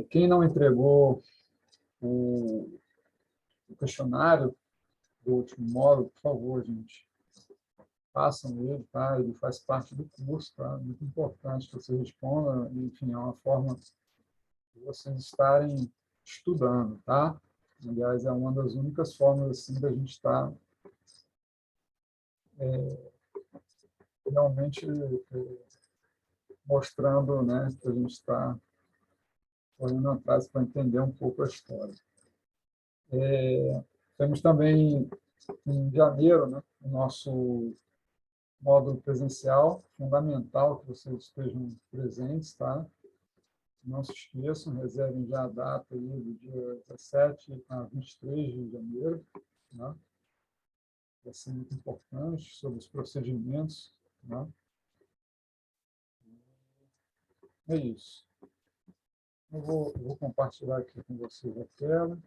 Quem não entregou o questionário do último módulo, por favor, gente, façam ele, tá? Ele faz parte do curso, tá? Muito importante que você responda, enfim, é uma forma de vocês estarem estudando, tá? Aliás, é uma das únicas formas, assim, da gente estar realmente mostrando, né, que a gente está olhando atrás para entender um pouco a história. Temos também, em janeiro, né, o nosso módulo presencial, fundamental que vocês estejam presentes, tá? Não se esqueçam, reservem já a data aí do dia 17 a 23 de janeiro, tá? Vai ser muito importante sobre os procedimentos, tá? É isso. Eu vou compartilhar aqui com vocês a tela.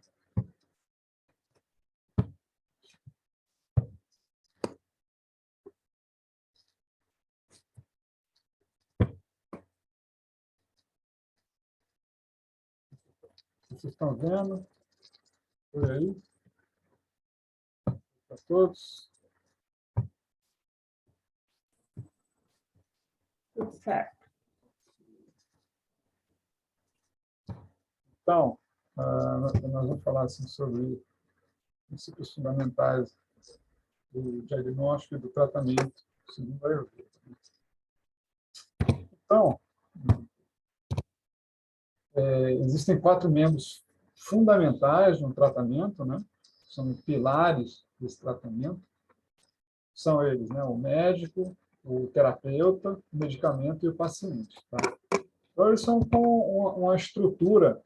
Vocês estão vendo? Por aí? Para todos? Tudo certo. Então, nós vamos falar assim, sobre princípios fundamentais do diagnóstico e do tratamento segundo a Ayurveda. Então, existem 4 membros fundamentais no tratamento, né? São pilares desse tratamento. São eles, né? O médico, o terapeuta, o medicamento e o paciente. Tá? Então, eles são com uma estrutura,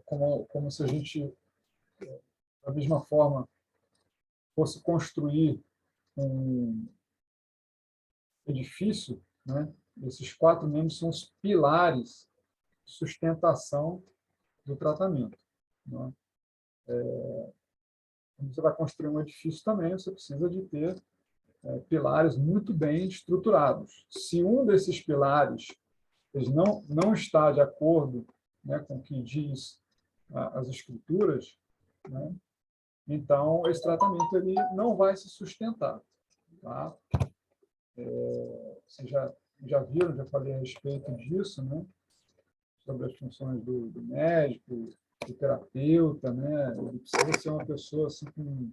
como se a gente, da mesma forma, fosse construir um edifício, né? Esses 4 membros são os pilares de sustentação do tratamento. Né? Quando você vai construir um edifício também, você precisa de ter pilares muito bem estruturados. Se um desses pilares ele não está de acordo, né, com o que diz as escrituras, né, então esse tratamento ele não vai se sustentar. Tá? Vocês já viram, já falei a respeito disso, né, sobre as funções do médico, do terapeuta, né, ele precisa ser uma pessoa assim, com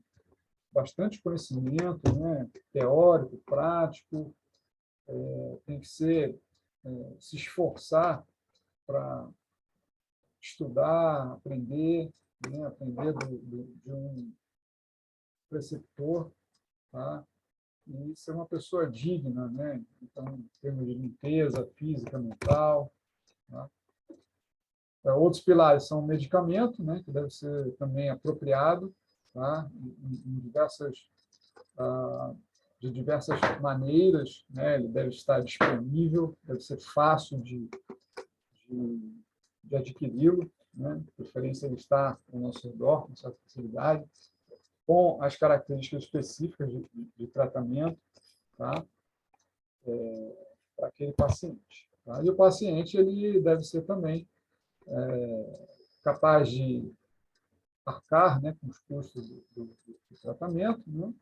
bastante conhecimento, né, teórico, prático, tem que se esforçar para estudar, aprender, né, aprender de um preceptor, tá? E ser uma pessoa digna, né? Então, em termos de limpeza física, mental. Tá? Outros pilares são o medicamento, né, que deve ser também apropriado, tá? De diversas maneiras, né? Ele deve estar disponível, deve ser fácil de adquiri-lo, né? De preferência ele está ao nosso redor, com certa facilidade, com as características específicas de tratamento, tá? Para aquele paciente. Tá? E o paciente ele deve ser também capaz de arcar, né, com os custos do tratamento, né?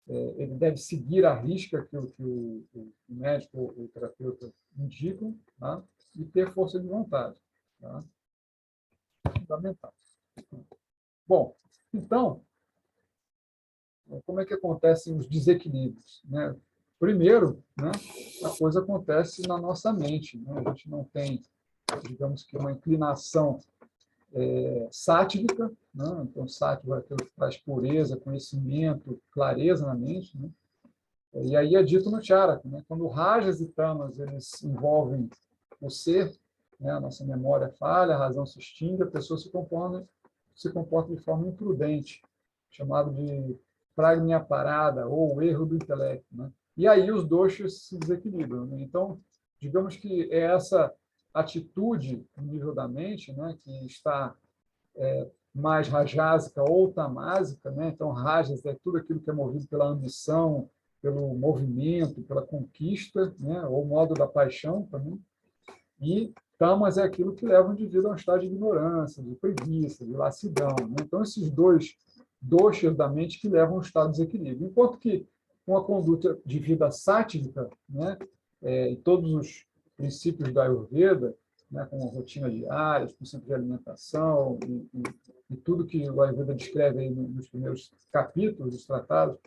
Ele deve seguir a risca que o médico ou o terapeuta indicam, tá? E ter força de vontade. Tá? Fundamental. Bom, então, como é que acontecem os desequilíbrios? Né? Primeiro, né, a coisa acontece na nossa mente. Né? A gente não tem, digamos que, uma inclinação sátrica, né? Então, sátrico traz pureza, conhecimento, clareza na mente. Né? E aí é dito no Charaka, né? Quando rajas e tamas eles envolvem o ser, né? A nossa memória falha, a razão se extingue, a pessoa se comporta de forma imprudente, chamado de pragnya parada, ou o erro do intelecto. Né? E aí os doshas se desequilibram. Né? Então, digamos que é essa atitude no nível da mente, né, que está mais rajásica ou tamásica, né? Então, rajas é tudo aquilo que é movido pela ambição, pelo movimento, pela conquista, né? Ou modo da paixão também. E tamas é aquilo que leva o indivíduo a um estado de ignorância, de preguiça, de lassidão, né? Então, esses dois doshas da mente que levam a um estado de desequilíbrio. Enquanto que uma conduta de vida sátrica, né, e todos os princípios da Ayurveda, né, com rotina diária, princípios de alimentação e tudo que o Ayurveda descreve aí nos primeiros capítulos dos tratados,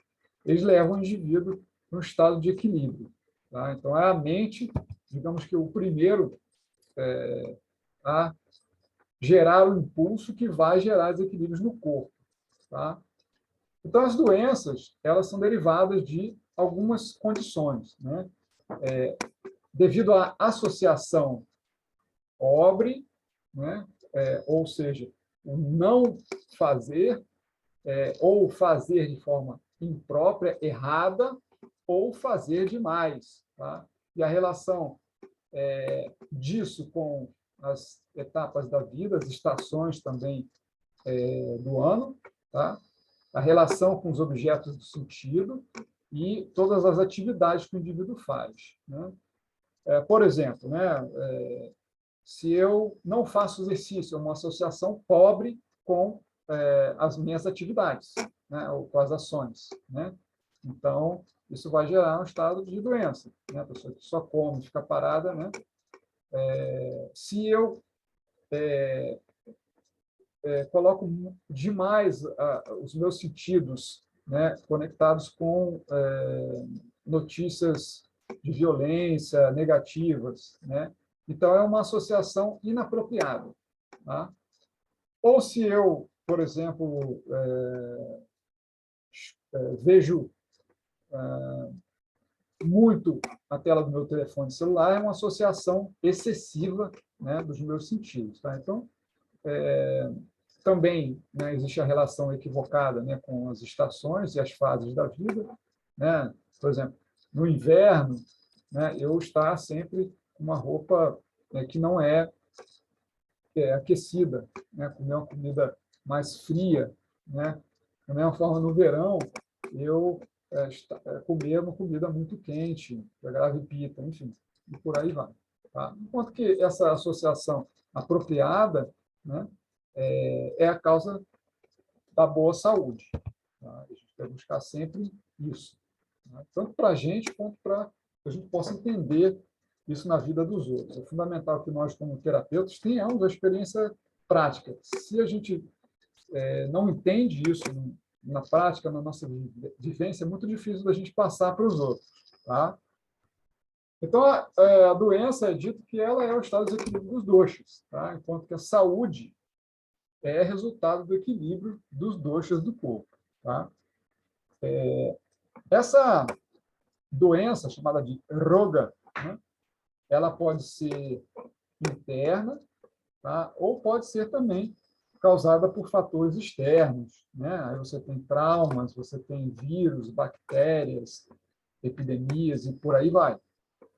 eles levam o indivíduo para um estado de equilíbrio. Tá? Então, é a mente, digamos que o primeiro a gerar o impulso que vai gerar desequilíbrios no corpo. Tá? Então, as doenças, elas são derivadas de algumas condições, né? Devido à associação obre, né? Ou seja, o não fazer, ou fazer de forma imprópria, errada, ou fazer demais. Tá? E a relação disso com as etapas da vida, as estações também do ano, tá? A relação com os objetos do sentido e todas as atividades que o indivíduo faz. Né? Por exemplo, né, se eu não faço exercício, é uma associação pobre com as minhas atividades, né, ou com as ações. Né? Então, isso vai gerar um estado de doença. Né? A pessoa que só come, fica parada. Né? Se eu coloco demais os meus sentidos, né, conectados com notícias de violência negativas, né? Então, é uma associação inapropriada. Tá? Ou se eu, por exemplo, vejo muito a tela do meu telefone celular, é uma associação excessiva, né, dos meus sentidos. Tá? Então, também, né, existe a relação equivocada, né, com as estações e as fases da vida. Né? Por exemplo, no inverno, né, eu estar sempre com uma roupa, né, que não aquecida, né, comer uma comida mais fria. Né? Da mesma forma, no verão, eu comer uma comida muito quente, pegar pita, enfim, e por aí vai. Tá? Enquanto que essa associação apropriada, né, é a causa da boa saúde. Tá? A gente deve buscar sempre isso. Tá? Tanto para a gente, quanto para que a gente possa entender isso na vida dos outros. É fundamental que nós, como terapeutas, tenhamos a experiência prática. Se a gente não entende isso na prática, na nossa vivência, é muito difícil da gente passar para os outros. Tá? Então, a doença é dito que ela é o estado de desequilíbrio dos doshas, tá? Enquanto que a saúde é resultado do equilíbrio dos doshas do corpo. Tá? Essa doença, chamada de roga, né, ela pode ser interna, tá? Ou pode ser também causada por fatores externos. Né? Aí você tem traumas, você tem vírus, bactérias, epidemias e por aí vai.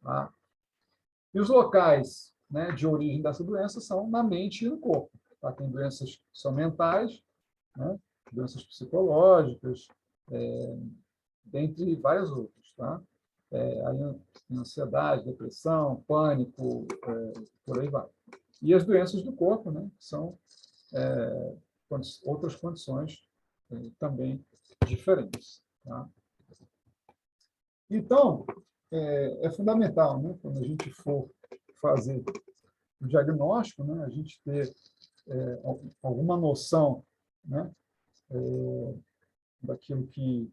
Tá? E os locais, né, de origem dessa doença são na mente e no corpo. Tá? Tem doenças que são mentais, né? Doenças psicológicas, dentre várias outras. Tá? A ansiedade, depressão, pânico, por aí vai. E as doenças do corpo, né, são outras condições também diferentes. Tá? Então, é fundamental, né, quando a gente for fazer o diagnóstico, né, a gente ter alguma noção, né, daquilo que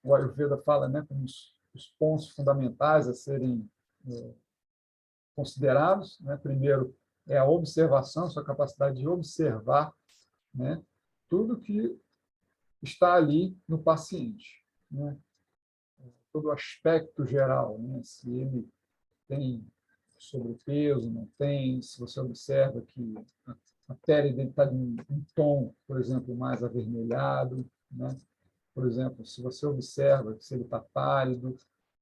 o Ayurveda fala, né, como os pontos fundamentais a serem considerados. Né? Primeiro, é a observação, sua capacidade de observar, né, tudo que está ali no paciente. Né? Todo o aspecto geral, né? Se ele tem sobrepeso, não tem, se você observa que a pele dele está em um tom, por exemplo, mais avermelhado, né? Por exemplo, se você observa se ele está pálido,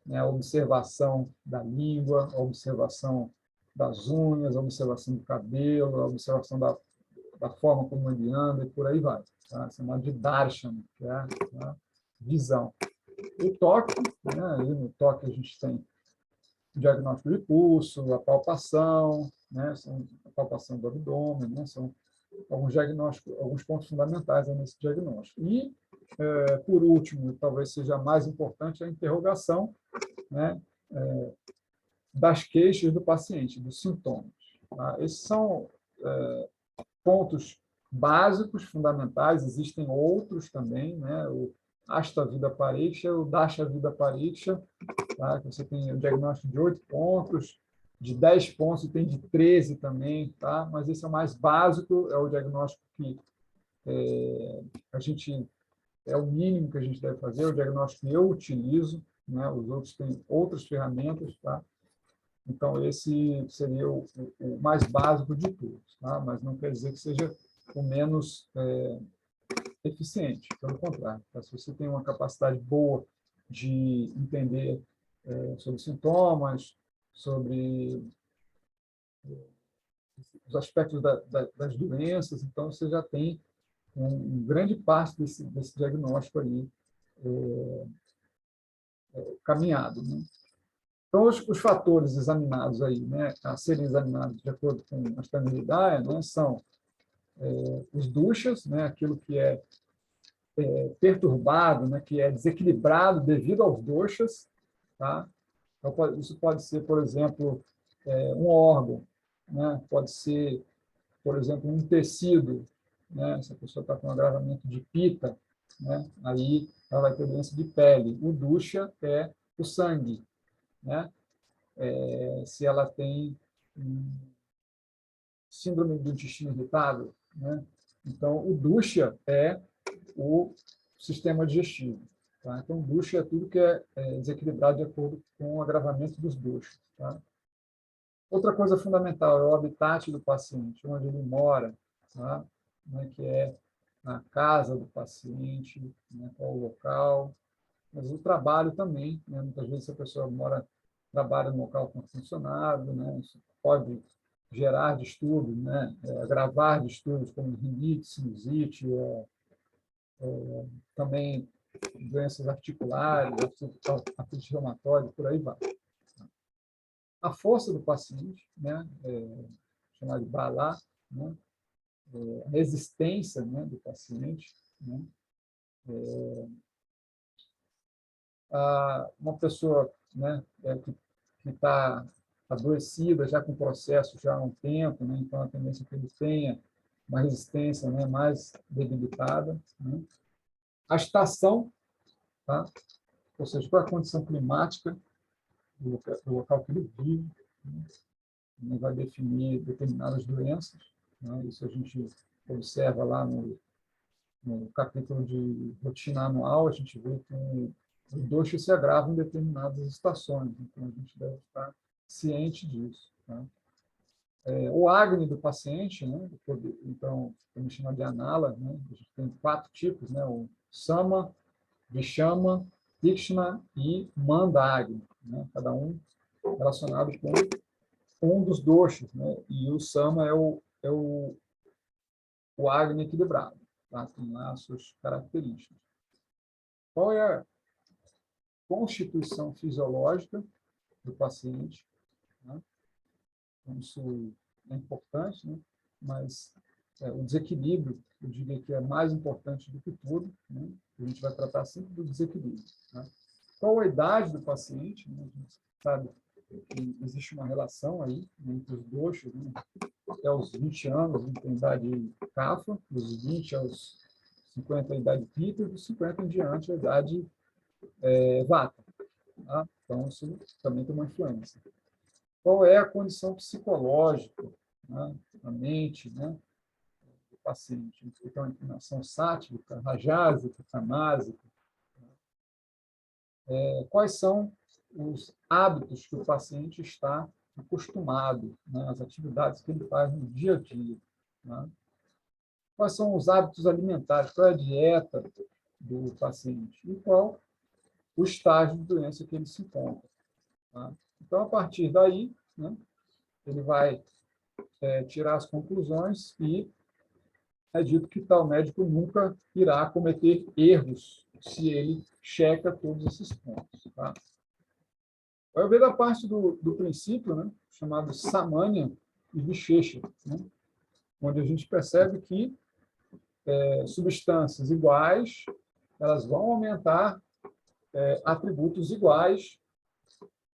né? A observação da língua, a observação das unhas, a observação do cabelo, a observação da forma como ele anda e por aí vai. Tá? Chamado de darshana, que é a visão. O toque, né? Aí no toque a gente tem o diagnóstico de pulso, a palpação, né? A palpação do abdômen, né? São alguns diagnósticos, alguns pontos fundamentais nesse diagnóstico. E, por último, talvez seja mais importante, a interrogação, né, das queixas do paciente, dos sintomas. Tá? Esses são pontos básicos, fundamentais, existem outros também, né? O Asta-Vida Pariksha, o Dasha-Vida Pariksha, tá? Você tem o diagnóstico de 8 pontos, de 10 pontos, e tem de 13 também, tá? Mas esse é o mais básico, é o diagnóstico que a gente, é o mínimo que a gente deve fazer, é o diagnóstico que eu utilizo, né? Os outros têm outras ferramentas, tá? Então, esse seria o mais básico de todos, tá? Mas não quer dizer que seja o menos eficiente, pelo contrário. Tá? Se você tem uma capacidade boa de entender sobre sintomas, sobre os aspectos das doenças, então você já tem um grande passo desse diagnóstico aí caminhado, né? Então, os fatores examinados aí, né, a serem examinados de acordo com a Standard, né, são os duchas, né, aquilo que é perturbado, né, que é desequilibrado devido aos doshas, tá? Então, isso pode ser, por exemplo, um órgão, né? Pode ser, por exemplo, um tecido, né? Se a pessoa está com um agravamento de pita, né? Aí ela vai ter doença de pele. O dosha é o sangue, né? Se ela tem síndrome do intestino irritável, né? Então, o dosha é o sistema digestivo. Tá? Então, dosha é tudo que é desequilibrado de acordo com o agravamento dos doshas. Tá? Outra coisa fundamental é o habitat do paciente, onde ele mora, tá? Né? Que é na casa do paciente, né? Qual o local, mas o trabalho também. Né? Muitas vezes a pessoa trabalha no local com ar-condicionado, né? Isso pode gerar distúrbios, né? Agravar distúrbios como rinite, sinusite, também doenças articulares, artrite reumatoide, por aí vai. A força do paciente, né, chamada de Bala, né, a resistência, né, do paciente, né, uma pessoa, né, que está adoecida, já com processo já há um tempo, né, então a tendência é que ele tenha uma resistência, né, mais debilitada. Né. A estação, tá? Ou seja, qual é a condição climática do local que ele vive, né, vai definir determinadas doenças. Né? Isso a gente observa lá no capítulo de rotina anual, a gente vê que os doxas se agravam em determinadas estações, então a gente deve estar ciente disso. Tá? O Agni do paciente, né? Então, vamos chamar de Anala, né? A gente tem 4 tipos, né? O Sama, Vishama, Tikshna e Manda Agni, né? Cada um relacionado com um dos doshas, né? E o Sama é o Agni equilibrado, tá? Tem lá as suas características. Qual é a constituição fisiológica do paciente? Né? Então, isso é importante, né? Mas o desequilíbrio, eu diria que é mais importante do que tudo, né? A gente vai tratar sempre do desequilíbrio. Né? Qual a idade do paciente? Né? A gente sabe que existe uma relação aí, né, entre os doshas, né? Até os 20 anos, a gente tem idade Kapha, dos 20 aos 50 a idade Pitta, e dos 50 em diante a idade Vata. Tá? Então, isso também tem uma influência. Qual é a condição psicológica, né, a mente, né, do paciente? Então, a inclinação sátrica, rajásica, tamásica. Quais são os hábitos que o paciente está acostumado, né, as atividades que ele faz no dia a dia. Né? Quais são os hábitos alimentares, qual é a dieta do paciente e qual o estágio de doença que ele se encontra. Tá? Então, a partir daí, né, ele vai tirar as conclusões e é dito que tal médico nunca irá cometer erros se ele checa todos esses pontos. Tá? O Ayurveda parte do princípio, né, chamado Samanya e Vishesha, né, onde a gente percebe que substâncias iguais elas vão aumentar atributos iguais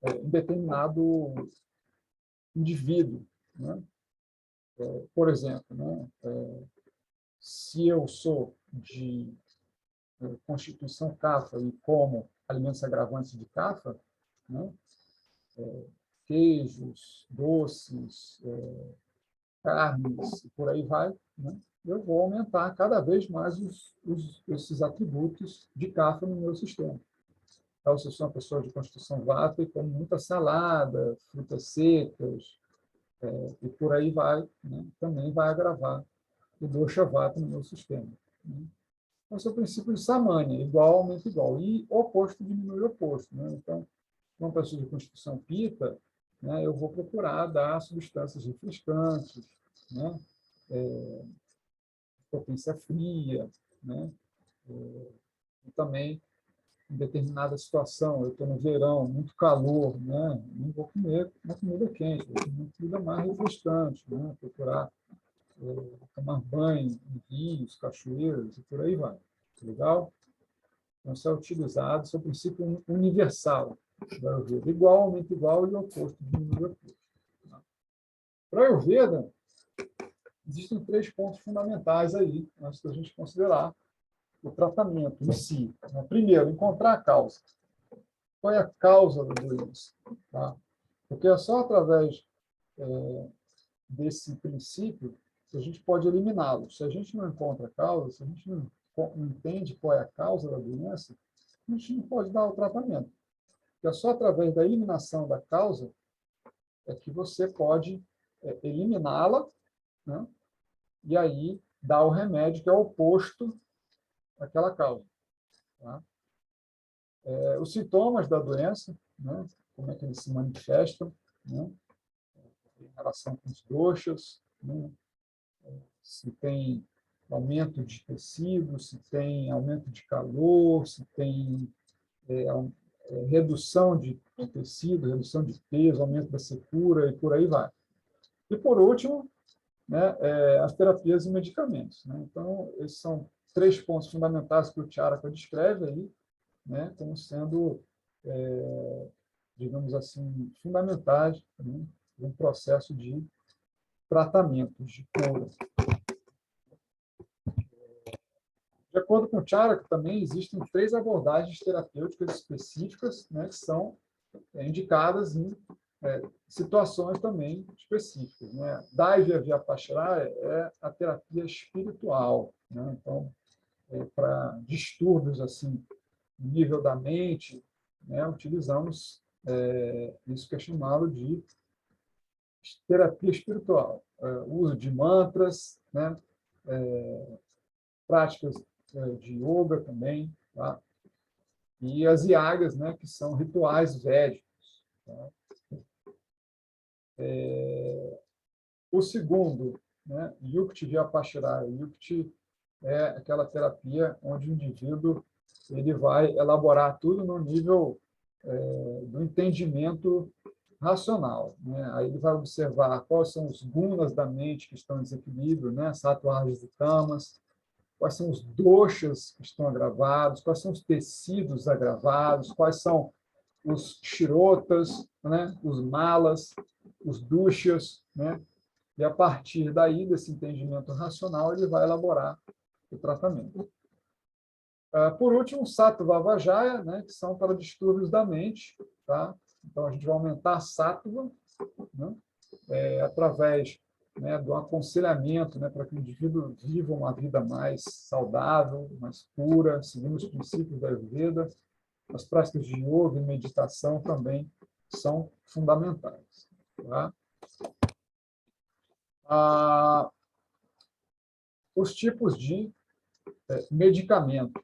em determinado indivíduo, né? Por exemplo, né, se eu sou de constituição Kapha e como alimentos agravantes de Kapha, né, queijos, doces, carnes, e por aí vai, né, eu vou aumentar cada vez mais esses atributos de Kapha no meu sistema. Então, se eu sou uma pessoa de constituição Vata e como muita salada, frutas secas, e por aí vai, né, também vai agravar o dosha Vata no meu sistema. Né? Então, esse é o princípio de Samanya, igual aumenta igual, e oposto diminui oposto. Né? Então, uma pessoa de constituição Pitta, né, eu vou procurar dar substâncias refrescantes, né, potência fria, né, e também em determinada situação, eu estou no verão, muito calor, né, não vou comer uma comida quente, vou comer uma comida mais refrescante, né, procurar tomar banho em rios, cachoeiras e por aí vai. Legal? Então, isso é utilizado, isso é o princípio universal da Ayurveda. Igual aumenta igual e oposto diminui oposto. Para a Ayurveda, existem 3 pontos fundamentais aí, antes da gente considerar o tratamento em si. Primeiro, encontrar a causa. Qual é a causa da doença? Tá? Porque é só através desse princípio que a gente pode eliminá-lo. Se a gente não encontra a causa, se a gente não entende qual é a causa da doença, a gente não pode dar o tratamento. Porque é só através da eliminação da causa é que você pode eliminá-la, né? E aí dar o remédio que é oposto àquela causa. Tá? Os sintomas da doença, né? Como é que eles se manifestam, né? Em relação com os doshas, né? Se tem aumento de tecido, se tem aumento de calor, se tem redução de tecido, redução de peso, aumento da secura e por aí vai. E, por último, né, as terapias e medicamentos. Né? Então, esses são 3 pontos fundamentais que o Charaka descreve aí, né, como sendo, digamos assim, fundamentais, né, no processo de tratamento, de cura. De acordo com o Charaka, também existem 3 abordagens terapêuticas específicas, né, que são indicadas em situações também específicas. Né? Daivya Vyapashara é a terapia espiritual. Né? Então, para distúrbios assim, no nível da mente, né, utilizamos isso que é chamado de terapia espiritual. O uso de mantras, né, práticas de yoga também, tá? E as yagas, né, que são rituais védicos. Tá? O segundo, né, Yukti Vyapashara. Yukti é aquela terapia onde o indivíduo ele vai elaborar tudo no nível do entendimento racional. Né? Aí ele vai observar quais são os gunas da mente que estão em desequilíbrio, né? Sattvajas e tamas, quais são os doshas que estão agravados, quais são os tecidos agravados, quais são os shirotas, né? Os malas, os dushas, né? E a partir daí, desse entendimento racional, ele vai elaborar o tratamento. Por último, Sattva Vajaya, né, que são para distúrbios da mente. Tá? Então, a gente vai aumentar a Sattva, né, através, né, do aconselhamento, né, para que o indivíduo viva uma vida mais saudável, mais pura, seguindo os princípios da Ayurveda. As práticas de yoga e meditação também são fundamentais. Tá? Os tipos de medicamento.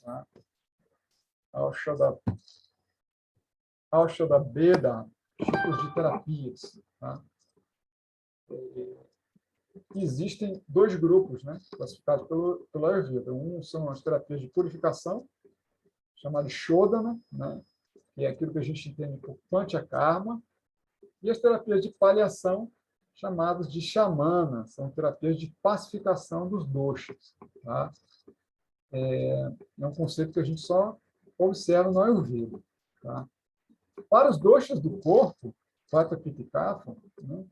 Tá? Aushadha Beda, tipos de terapias. Tá? Existem 2 grupos, né, classificados pelo Ayurveda. Um são as terapias de purificação, chamadas Shodhana, né, que é aquilo que a gente entende por panchakarma, e as terapias de paliação, chamadas de xamana, são terapias de pacificação dos doshas. Tá? É um conceito que a gente só observa no Ayurveda. Tá? Para os doshas do corpo, Vata, Pitta e Kapha, né,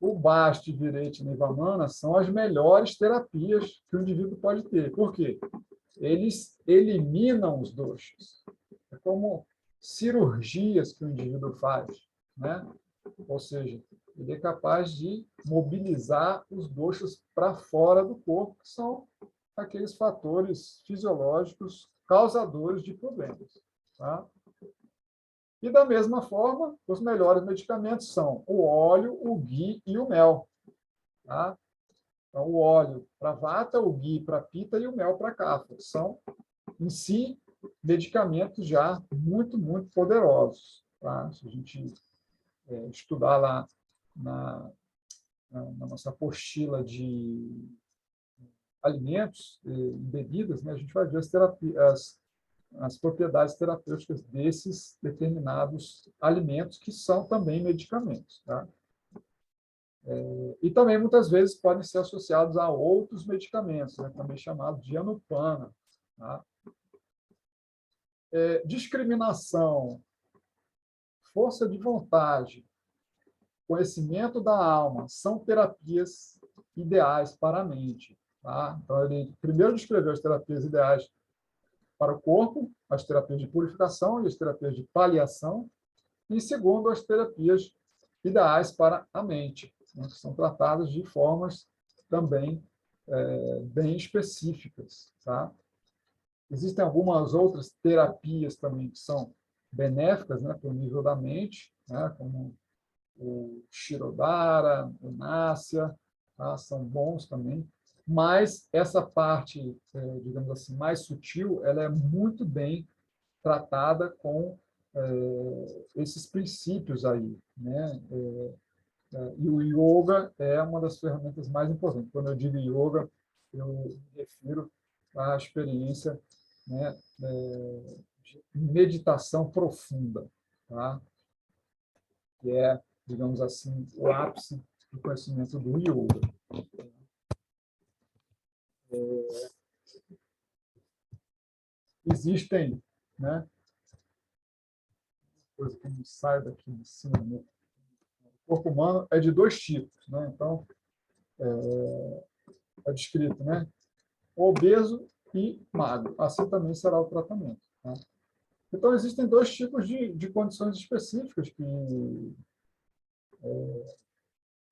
o Basti, Virete e Nivamana são as melhores terapias que o indivíduo pode ter. Por quê? Eles eliminam os doshas. É como cirurgias que o indivíduo faz, né? Ou seja, ele é capaz de mobilizar os doshas para fora do corpo, que são aqueles fatores fisiológicos causadores de problemas. Tá? E, da mesma forma, os melhores medicamentos são o óleo, o ghee e o mel. Tá? Então, o óleo para vata, o ghee para pita e o mel para kapha. São, em si, medicamentos já muito, muito poderosos. Tá? Se a gente estudar lá na nossa apostila de alimentos e bebidas, né, a gente vai ver as propriedades terapêuticas desses determinados alimentos, que são também medicamentos. Tá? E também, muitas vezes, podem ser associados a outros medicamentos, né, também chamados de anupana. Tá? Discriminação, força de vontade, conhecimento da alma são terapias ideais para a mente. Tá? Então, ele primeiro descreveu as terapias ideais para o corpo, as terapias de purificação e as terapias de paliação, e segundo, as terapias ideais para a mente, né, que são tratadas de formas também bem específicas. Tá? Existem algumas outras terapias também que são benéficas, né, para o nível da mente, né, como o Shirodhara, o Nasya, tá? São bons também, mas essa parte, digamos assim, mais sutil, ela é muito bem tratada com esses princípios aí, né? E o yoga é uma das ferramentas mais importantes. Quando eu digo yoga, eu me refiro à experiência, né, de meditação profunda, tá? Que é, digamos assim, o ápice do conhecimento do yoga. Existem, né, coisa que não sai daqui de cima, né? O corpo humano é de dois tipos, né? Então, é descrito, né? Obeso e magro. Assim também será o tratamento. Tá? Então, existem dois tipos de condições específicas que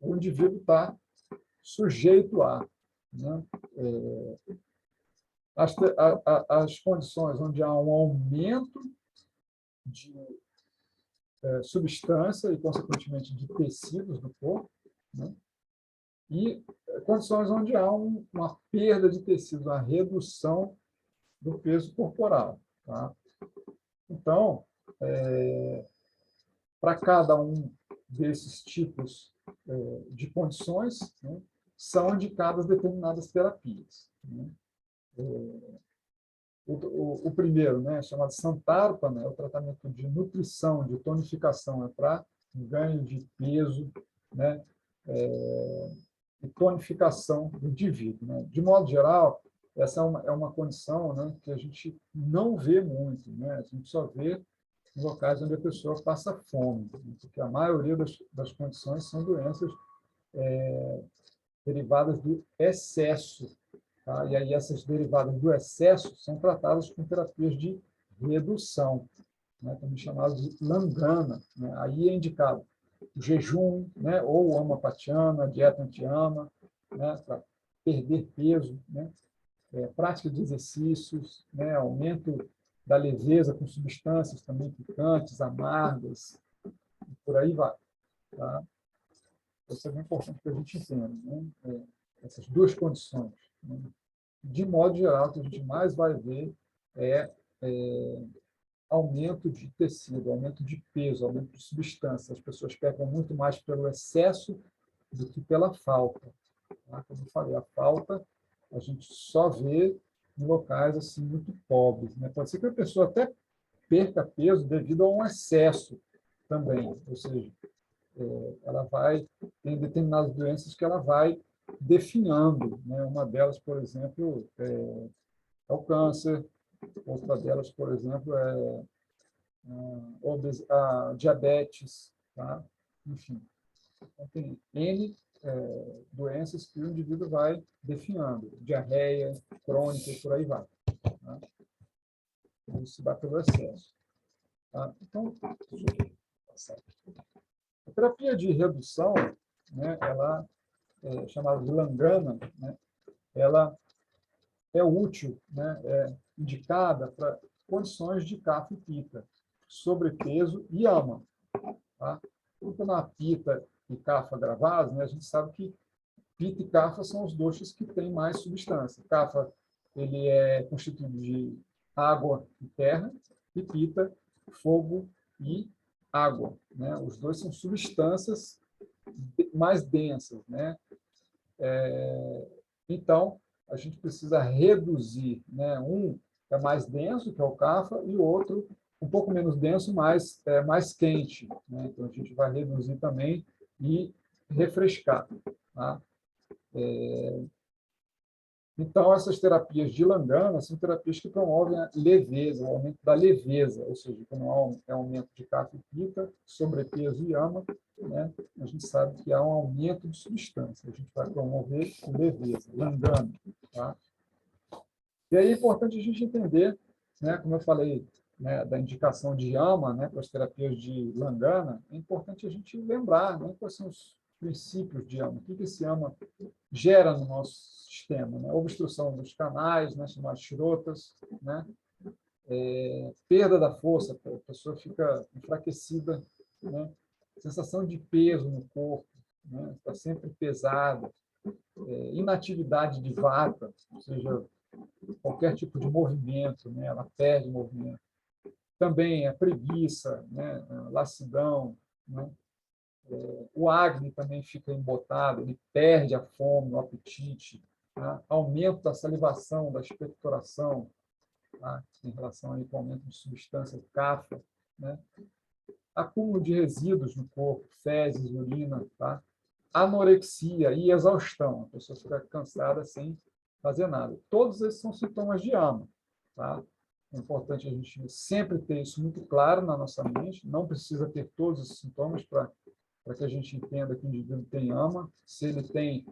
o indivíduo está sujeito a. Né? As condições onde há um aumento de substância e, consequentemente, de tecidos do corpo, né? E condições onde há uma perda de tecido, uma redução do peso corporal. Tá? Então, para cada um desses tipos de condições, né, são indicadas determinadas terapias. Né? O primeiro, né, chamado Santarpana, é o tratamento de nutrição, de tonificação, é para ganho de peso, né, e tonificação do indivíduo. Né? De modo geral, essa é uma condição, né, que a gente não vê muito, né? A gente só vê em locais onde a pessoa passa fome, né? Porque a maioria das condições são doenças derivadas do excesso. Tá? E aí essas derivadas do excesso são tratadas com terapias de redução, né? Também chamadas de Langana. Né? Aí é indicado o jejum, né? Ou o Amapatiana, a dieta anti-ama, né? Para perder peso, né? Prática de exercícios, né? Aumento da leveza com substâncias também picantes, amargas, e por aí vai. Tá? Isso é bem importante que a gente entenda, né? Essas duas condições. Né? De modo geral, o que a gente mais vai ver é aumento de tecido, aumento de peso, aumento de substância. As pessoas pecam muito mais pelo excesso do que pela falta. Tá? Como eu falei, a falta a gente só vê em locais assim muito pobres. Né? Pode ser que a pessoa até perca peso devido a um excesso também, ou seja, ela tem determinadas doenças que ela vai definhando, né? Uma delas, por exemplo, é o câncer, outra delas, por exemplo, é a diabetes, tá? Enfim, então, tem N doenças que o indivíduo vai definhando, diarreia, crônica e por aí vai. Tá? Isso se dá pelo excesso. Tá? Então, deixa eu passar aqui. A terapia de redução, né, ela é chamada de Langana, né, ela é útil, né, é indicada para condições de kapha e pita, sobrepeso e ama. Tá? Então, na pita e kapha gravados, né, a gente sabe que pita e kapha são os doshas que têm mais substância. Kapha ele é constituído de água e terra, e pita, fogo e água. Né? Os dois são substâncias mais densas. Né? Então, a gente precisa reduzir. Né? Um é mais denso, que é o kapha, e o outro um pouco menos denso, mas mais quente. Né? Então, a gente vai reduzir também e refrescar. Tá? Então, essas terapias de Langana são terapias que promovem a leveza, o aumento da leveza, ou seja, quando há aumento de kapha e pita, sobrepeso e ama, né, a gente sabe que há um aumento de substância. A gente vai promover leveza, Langana. Tá? E aí é importante a gente entender, né, como eu falei, né, da indicação de ama, né, para as terapias de Langana, é importante a gente lembrar, né, quais são os princípios de ama, o que esse ama gera no nosso sistema, né? Obstrução dos canais, né, chamadas chirotas, né? Perda da força, a pessoa fica enfraquecida, né? Sensação de peso no corpo, né? Está sempre pesada, inatividade de vata, ou seja, qualquer tipo de movimento, né? Ela perde movimento. Também a preguiça, né? A lassidão, né? O Agni também fica embotado, ele perde a fome, o apetite, tá? Aumento da salivação, da expectoração, tá? Em relação aí com o aumento de substância kapha, né? Acúmulo de resíduos no corpo, fezes, urina, tá? Anorexia e exaustão, a pessoa fica cansada sem fazer nada. Todos esses são sintomas de ama. Tá? É importante a gente sempre ter isso muito claro na nossa mente, não precisa ter todos esses sintomas para que a gente entenda que o indivíduo tem ama. Se ele tem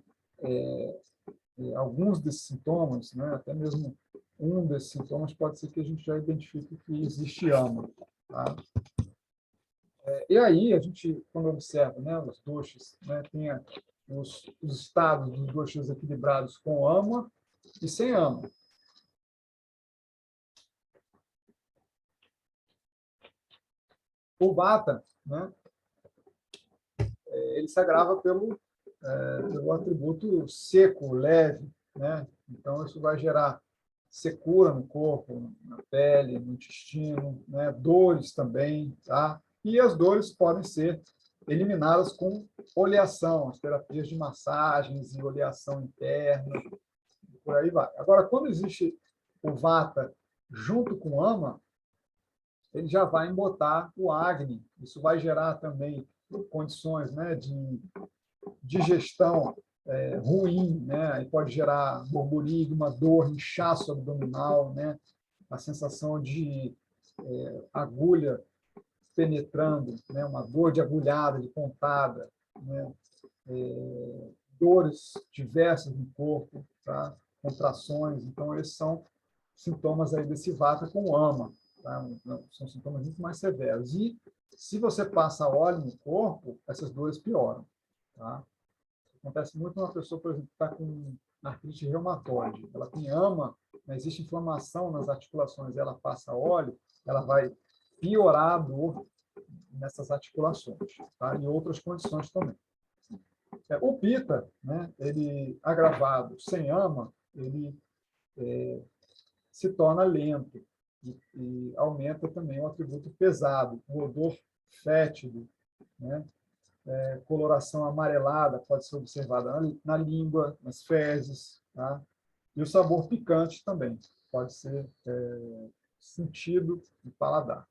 alguns desses sintomas, né, até mesmo um desses sintomas, pode ser que a gente já identifique que existe ama. Tá? E aí, a gente, quando observa, né, os doshas, né, tem os estados dos doshas equilibrados com ama e sem ama. O vata, né, ele se agrava pelo atributo seco, leve, né? Então, isso vai gerar secura no corpo, na pele, no intestino, né? Dores também, tá? E as dores podem ser eliminadas com oleação, as terapias de massagens e oleação interna, por aí vai. Agora, quando existe o vata junto com o ama, ele já vai embotar o Agni. Isso vai gerar também condições, né, de digestão ruim, né? Aí pode gerar borborigma, dor, inchaço abdominal, né? A sensação de agulha penetrando, né? Uma dor de agulhada, de pontada, né? Dores diversas no corpo, tá? Contrações. Então, esses são sintomas aí desse vata com ama. Tá? São sintomas muito mais severos. E, se você passa óleo no corpo, essas dores pioram. Tá? Acontece muito uma pessoa, por exemplo, que está com artrite reumatoide. Ela tem ama, mas existe inflamação nas articulações, ela passa óleo, ela vai piorar a dor nessas articulações, tá? E outras condições também. O pita, né, ele agravado sem ama, ele se torna lento e aumenta também o atributo pesado, o odor fétido, né? Coloração amarelada pode ser observada na língua, nas fezes, tá? E o sabor picante também pode ser sentido e paladar.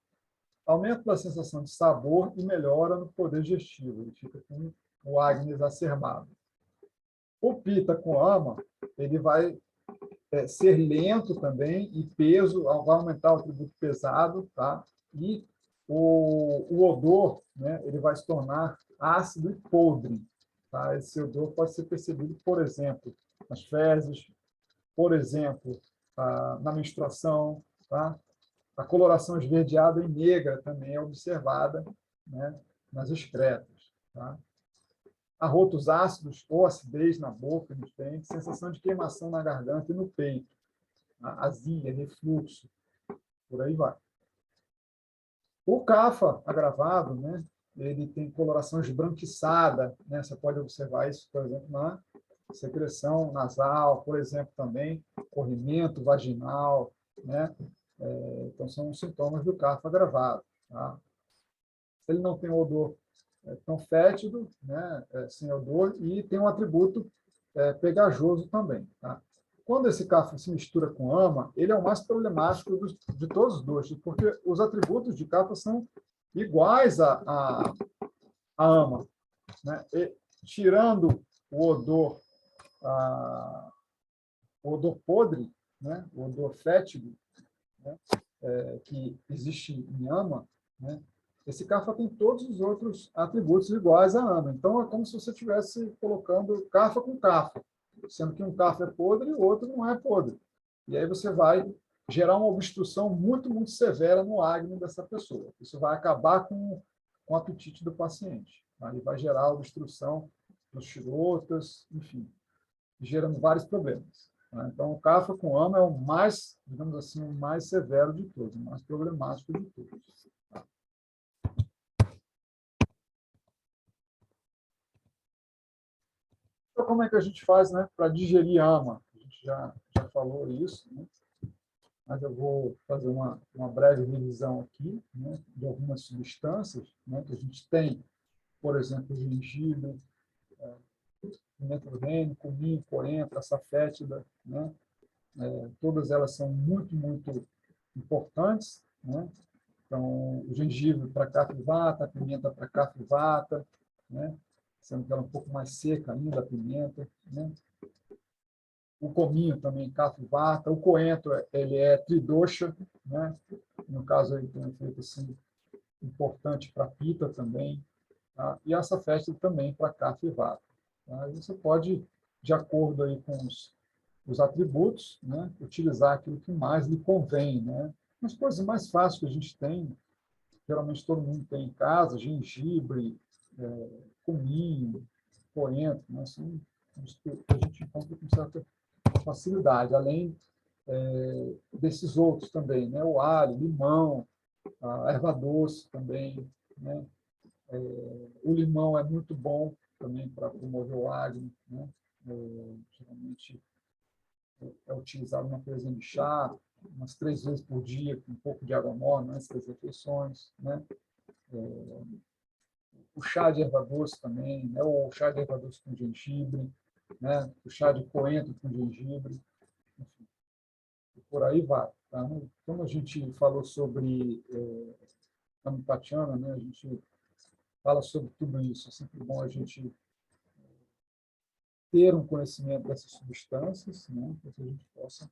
Aumento da sensação de sabor e melhora no poder digestivo. Ele fica com o acne exacerbado. O pita com ama, ele vai ser lento também e peso, vai aumentar o atributo pesado, tá? E o odor, né, ele vai se tornar ácido e podre. Tá? Esse odor pode ser percebido, por exemplo, nas fezes, por exemplo, na menstruação, tá? A coloração esverdeada e negra também é observada, né, nas excretas. Tá? Arrotos ácidos ou acidez na boca, nos dentes, sensação de queimação na garganta e no peito, azia, refluxo, por aí vai. O CAFA agravado, né, ele tem coloração esbranquiçada, né, você pode observar isso, por exemplo, na secreção nasal, por exemplo, também corrimento vaginal, né? Então, são sintomas do CAFA agravado. Tá? Ele não tem odor tão fétido, né? Sem odor, e tem um atributo pegajoso também. Tá? Quando esse CAFA se mistura com ama, ele é o mais problemático de todos os dois, porque os atributos de CAFA são iguais a ama. Né? E, tirando o odor podre, né? O odor fétido, né? Que existe em ama, né? Esse CAFA tem todos os outros atributos iguais a ama. Então, é como se você estivesse colocando CAFA com CAFA, sendo que um CAFA é podre e o outro não é podre. E aí você vai gerar uma obstrução muito, muito severa no acne dessa pessoa. Isso vai acabar com o apetite do paciente. Tá? Ele vai gerar obstrução nos chirotas, enfim, gerando vários problemas. Tá? Então, o CAFA com ama é o mais, digamos assim, o mais severo de todos, o mais problemático de todos. Tá? Então, como é que a gente faz, né, para digerir ama? A gente já falou isso, né? Mas eu vou fazer uma breve revisão aqui, né, de algumas substâncias, né, que a gente tem, por exemplo, o gengibre, pimenta do reino, cominho, coentro, açafétida, né? Todas elas são muito, muito importantes, né? Então, o gengibre para Kapha vata, a pimenta para Kapha vata, né? Sendo que ela é um pouco mais seca ainda, a pimenta, né? O cominho também, Kapha vata. O coentro, ele é tridosha, né? No caso, ele tem um efeito assim, importante para pita também, tá? E essa festa também para Kapha vata. Tá? E você pode, de acordo aí com os atributos, né? Utilizar aquilo que mais lhe convém, né? As coisas mais fáceis que a gente tem, geralmente todo mundo tem em casa, gengibre, cominho, coentro, né? São os que a gente encontra com certa facilidade, além desses outros também, né? O alho, limão, a erva doce também, né? O limão é muito bom também para promover o acne, né? Geralmente é utilizado uma colherzinha de chá, umas 3 vezes por dia, com um pouco de água morna antes das refeições, né? O chá de erva doce também, né? O chá de erva doce com gengibre, né? O chá de coentro com gengibre, enfim, e por aí vai. Tá? Como a gente falou sobre a Tatiana, né? A gente fala sobre tudo isso. É sempre bom a gente ter um conhecimento dessas substâncias, né? Para que a gente possa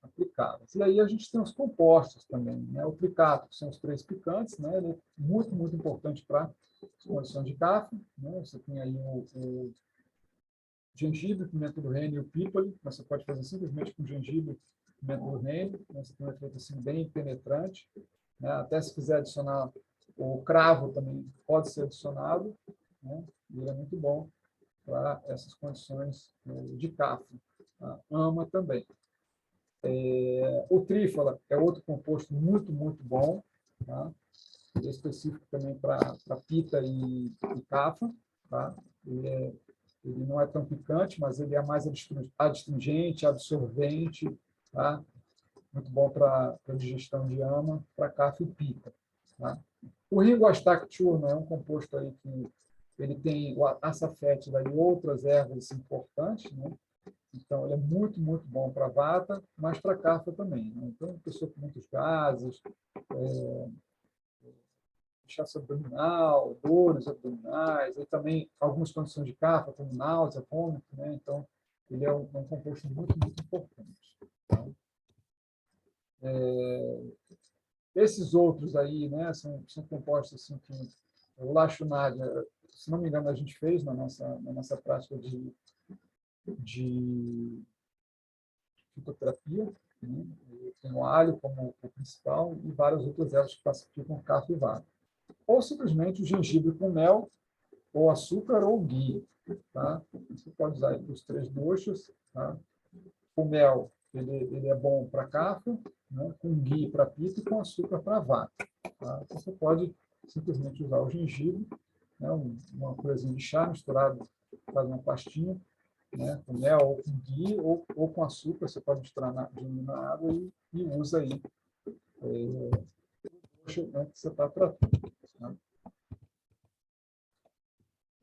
aplicá-las. E aí a gente tem os compostos também, né? O tricato, que são os 3 picantes, né? Ele é muito, muito importante para as condições de CAFA, né? Você tem aí o gengibre, pimenta do reino e o pípali, mas você pode fazer simplesmente com gengibre, pimenta do reino, né? Você tem um efeito assim, bem penetrante, né? Até se quiser adicionar o cravo também pode ser adicionado, né? E ele é muito bom para essas condições de CAFA. Tá? Ama também. O trífala é outro composto muito, muito bom, tá? Ele é específico também para pita e CAFA, tá? Ele não é tão picante, mas ele é mais adstringente, absorvente, tá? Muito bom para digestão de ama, para CAFA e pita. Tá? O Ringostac Churno é um composto aí que ele tem o açafétida e outras ervas importantes, né? Então, ele é muito, muito bom para vata, mas para kapha também, né? Então, pessoa com muitos gases, inchaço abdominal, dores abdominais, e também algumas condições de kapha, como náusea, vômito, né? Então, ele é um composto muito, muito importante. Tá? Esses outros aí, né, são compostos assim que o Lachunad, se não me engano, a gente fez na nossa prática de fitoterapia, né? Tem o alho como o principal e várias outras ervas que classificam kapha e vata. Ou simplesmente o gengibre com mel, ou açúcar, ou ghee. Tá? Você pode usar os três doshas. Tá? O mel ele é bom para kapha, né? Com ghee para pitta e com açúcar para vata. Tá? Então, você pode simplesmente usar o gengibre, né? Uma colherzinha de chá misturado, faz uma pastinha, né? Com mel ou com ghee ou com açúcar, você pode misturar na água e usa aí né, que você está tratando. Tá?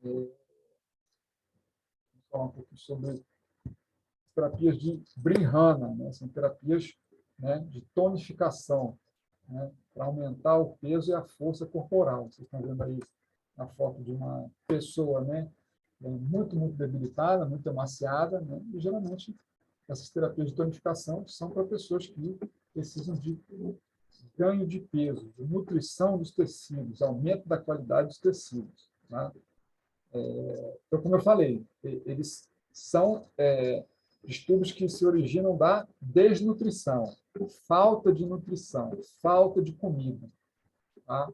Vou falar um pouco sobre terapias de Brihana, né? São terapias, né, de tonificação, né, para aumentar o peso e a força corporal. Vocês estão vendo aí a foto de uma pessoa, né, muito, muito debilitada, muito emaciada, né, e geralmente essas terapias de tonificação são para pessoas que precisam de ganho de peso, de nutrição dos tecidos, aumento da qualidade dos tecidos. Tá? Então, como eu falei, eles são distúrbios que se originam da desnutrição, falta de nutrição, falta de comida. Tá?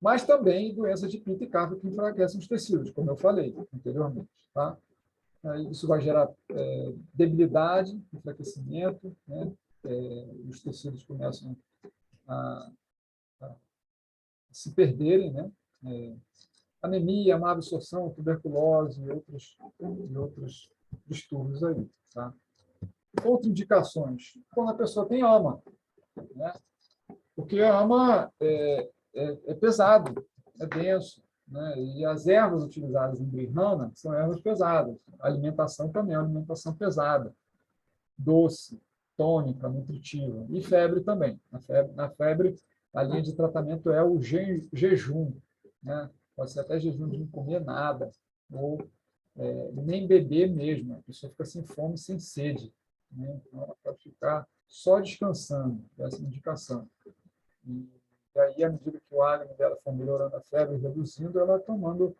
Mas também doenças de pitta e kapha que enfraquecem os tecidos, como eu falei anteriormente. Tá? Isso vai gerar debilidade, enfraquecimento, né? Os tecidos começam a se perderem, né? Anemia, má absorção, tuberculose e outros distúrbios aí. Tá? Outras indicações, quando a pessoa tem ama, né? Porque a ama é pesado, é denso, né? E as ervas utilizadas em Brihana são ervas pesadas. A alimentação também é uma alimentação pesada, doce, tônica, nutritiva. E febre também. Na febre, a linha de tratamento é o jejum, né? Pode ser até jejum de não comer nada, ou nem beber mesmo. A pessoa fica sem fome, sem sede. Né? Então, ela pode ficar só descansando, essa indicação. E aí, à medida que o ânimo dela for melhorando a febre, reduzindo, ela tomando,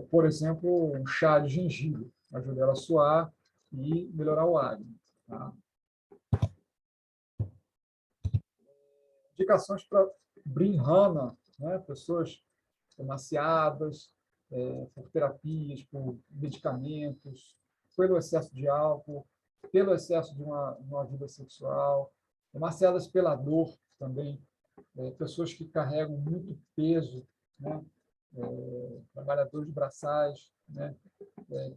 por exemplo, um chá de gengibre, ajuda ela a suar e melhorar o ânimo. Tá? Indicações para Brihana, né? Pessoas emaciadas, por terapias, por medicamentos, pelo excesso de álcool, pelo excesso de uma vida sexual, emaciadas pela dor também, pessoas que carregam muito peso, né? Trabalhadores braçais, né?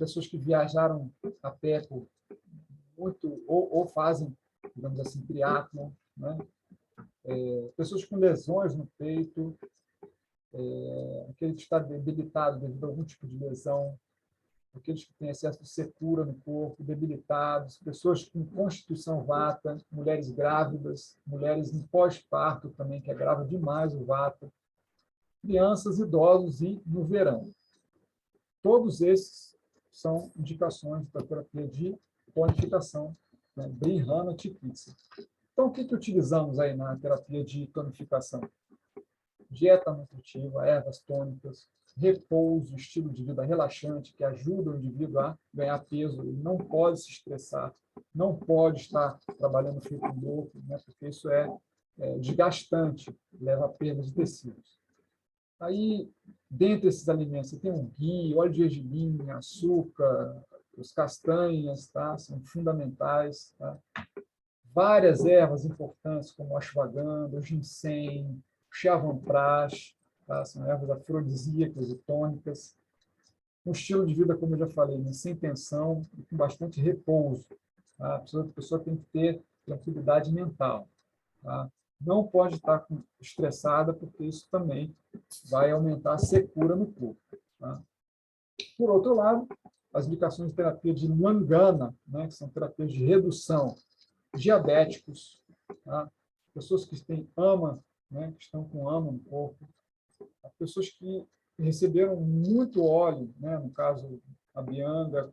Pessoas que viajaram a pé por muito, ou fazem, digamos assim, triatlon, né? Pessoas com lesões no peito, aquele que está debilitado devido a algum tipo de lesão, aqueles que têm excesso de secura no corpo, debilitados, pessoas com constituição vata, mulheres grávidas, mulheres em pós-parto também, que agrava demais o vata, crianças, idosos e no verão. Todos esses são indicações da terapia de tonificação, né? Brihana Chikitsa. Então, o que utilizamos aí na terapia de tonificação? Dieta nutritiva, ervas tônicas, repouso, estilo de vida relaxante, que ajuda o indivíduo a ganhar peso. Ele não pode se estressar, não pode estar trabalhando feito um louco, né? Porque isso é desgastante, leva a perda de tecidos. Aí, dentre esses alimentos, você tem o ghee, óleo de gergelim, açúcar, as castanhas, tá? São fundamentais. Tá? Várias ervas importantes, como o ashwagandha, o ginseng, o chyavanprash, tá? São ervas afrodisíacas e tônicas. Um estilo de vida, como eu já falei, né? Sem tensão e com bastante repouso. Tá? A pessoa tem que ter tranquilidade mental. Tá? Não pode estar estressada, porque isso também vai aumentar a secura no corpo. Tá? Por outro lado, as indicações de terapia de Langana, né, que são terapias de redução, diabéticos, tá? Pessoas que têm AMA, né, que estão com AMA no corpo, pessoas que receberam muito óleo, né, no caso, a Bianga,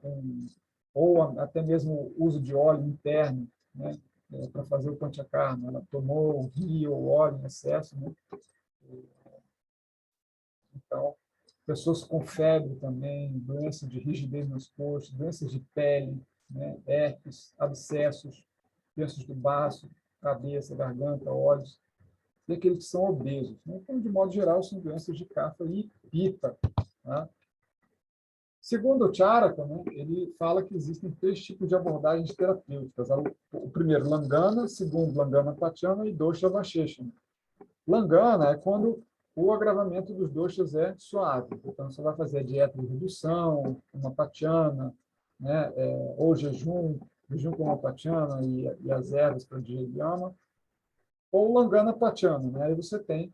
ou até mesmo o uso de óleo interno, né, para fazer o panchakarma. Ela tomou ghee ou óleo em excesso, né? Então, pessoas com febre também, doença de rigidez nos coxos, doenças de pele, né, herpes, abscessos, doenças do baço, cabeça, garganta, olhos, e aqueles que são obesos, né? Então, de modo geral, são doenças de Kapha e Pitta. Tá? Segundo o Charaka, né, ele fala que existem 3 tipos de abordagens terapêuticas. O primeiro, Langana, segundo, Langana Pachana e Dosha Vasheshana. Langana é quando o agravamento dos doshas é suave. Então, você vai fazer a dieta de redução, uma Pachana, né, ou jejum com uma Pachana e as ervas para digerir Yama, ou Langana Pachana. Né? Aí você tem...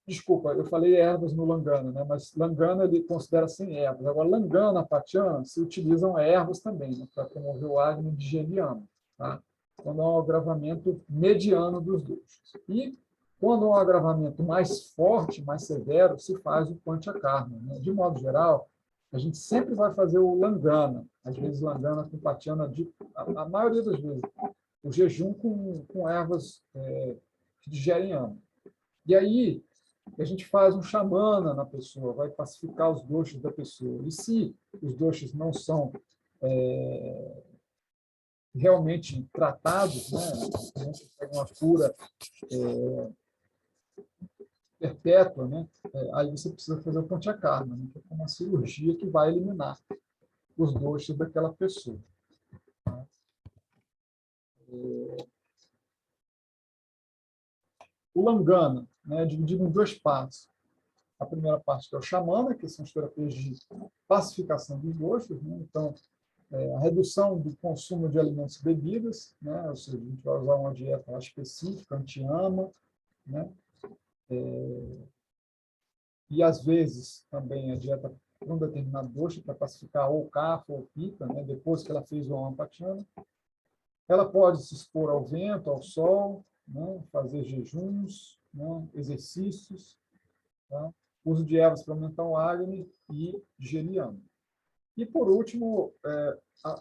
Desculpa, eu falei ervas no Langana, né? Mas Langana ele considera sem ervas. Agora, Langana, Pachana, se utilizam ervas também, né? Para promover o Agni de Geliano, tá? Quando há um agravamento mediano dos dois. E quando há um agravamento mais forte, mais severo, se faz o Panchakarma, né? De modo geral, a gente sempre vai fazer o Langana, às vezes Langana com Pachana, a maioria das vezes, o jejum com ervas que digerem ama. E aí, a gente faz um xamana na pessoa, vai pacificar os doshas da pessoa. E se os doshas não são realmente tratados, né, a gente pega uma cura perpétua, né, aí você precisa fazer o panchakarma, né, que é uma cirurgia que vai eliminar os doshas daquela pessoa. O Langana, né, é dividido em 2 partes. A primeira parte que é o xamana, que são as terapias de pacificação dos doshas, né? Então, a redução do consumo de alimentos e bebidas, né? Ou seja, a gente vai usar uma dieta específica, anti-ama, né? E, às vezes, também a dieta para um determinado dosha, para pacificar ou Kapha ou Pitta, né? Depois que ela fez o Amapachana. Ela pode se expor ao vento, ao sol, né? Fazer jejuns, né? Exercícios, tá? Uso de ervas para aumentar o Agni e geliano. E, por último,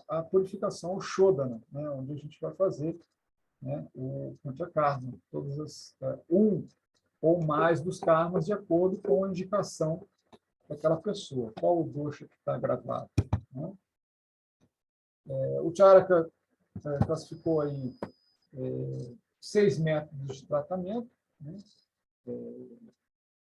a purificação, o Shodhana, né, onde a gente vai fazer, né, o Panchakarma, um ou mais dos karmas, de acordo com a indicação daquela pessoa. Qual o dosha que está gravado? Né? O Charaka classificou aí 6 métodos de tratamento, né?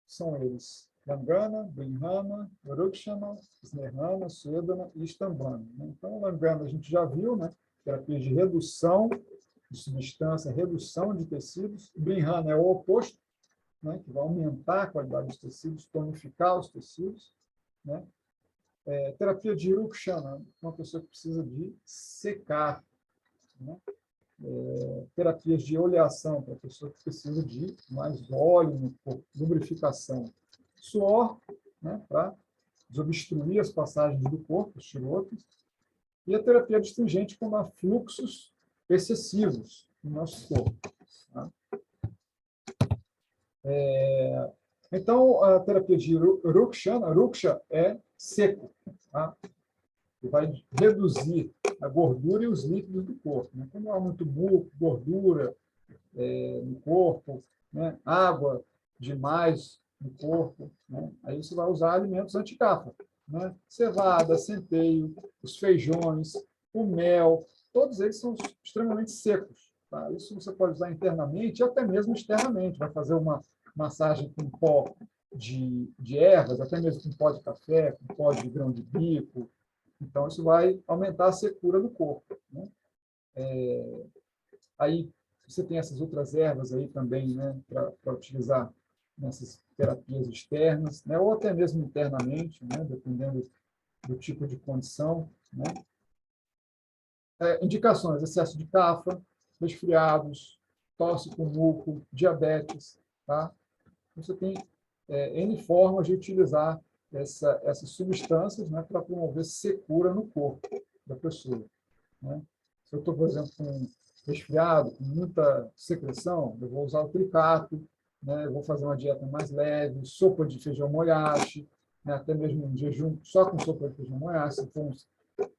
São eles Langana, Brihana, Rukshana, Snehana, Swedana e Stambhana. Então, Langana a gente já viu, né? Terapia de redução de substância, redução de tecidos. Brihana é o oposto, né? Que vai aumentar a qualidade dos tecidos, tonificar os tecidos. Né? Terapia de Rukshana, uma pessoa que precisa de secar. Né? Terapias de oleação, para a pessoa que precisa de mais óleo no corpo, lubrificação. Suor, né, para desobstruir as passagens do corpo, os chilotos. E a terapia astringente quando há fluxos excessivos no nosso corpo. Tá? Então, a terapia de Ruksha é seco. Tá? Que vai reduzir a gordura e os líquidos do corpo. Né? Quando há muito muco, gordura no corpo, né? Água demais no corpo, né? Aí você vai usar alimentos anti-Kapha, né? Cevada, centeio, os feijões, o mel, todos eles são extremamente secos. Tá? Isso você pode usar internamente e até mesmo externamente. Vai fazer uma massagem com pó de ervas, até mesmo com pó de café, com pó de grão de bico. Então, isso vai aumentar a secura do corpo. Né? Aí, você tem essas outras ervas aí também, né, para utilizar nessas terapias externas, né, ou até mesmo internamente, né, dependendo do tipo de condição. Né. Indicações: excesso de Kapha, resfriados, tosse com muco, diabetes. Tá? Você tem N formas de utilizar essas substâncias, né, para promover secura no corpo da pessoa, né? Se eu estou, por exemplo, com resfriado, com muita secreção, eu vou usar o tricato, né? Eu vou fazer uma dieta mais leve, sopa de feijão molhache, né? Até mesmo um jejum só com sopa de feijão molhache, se for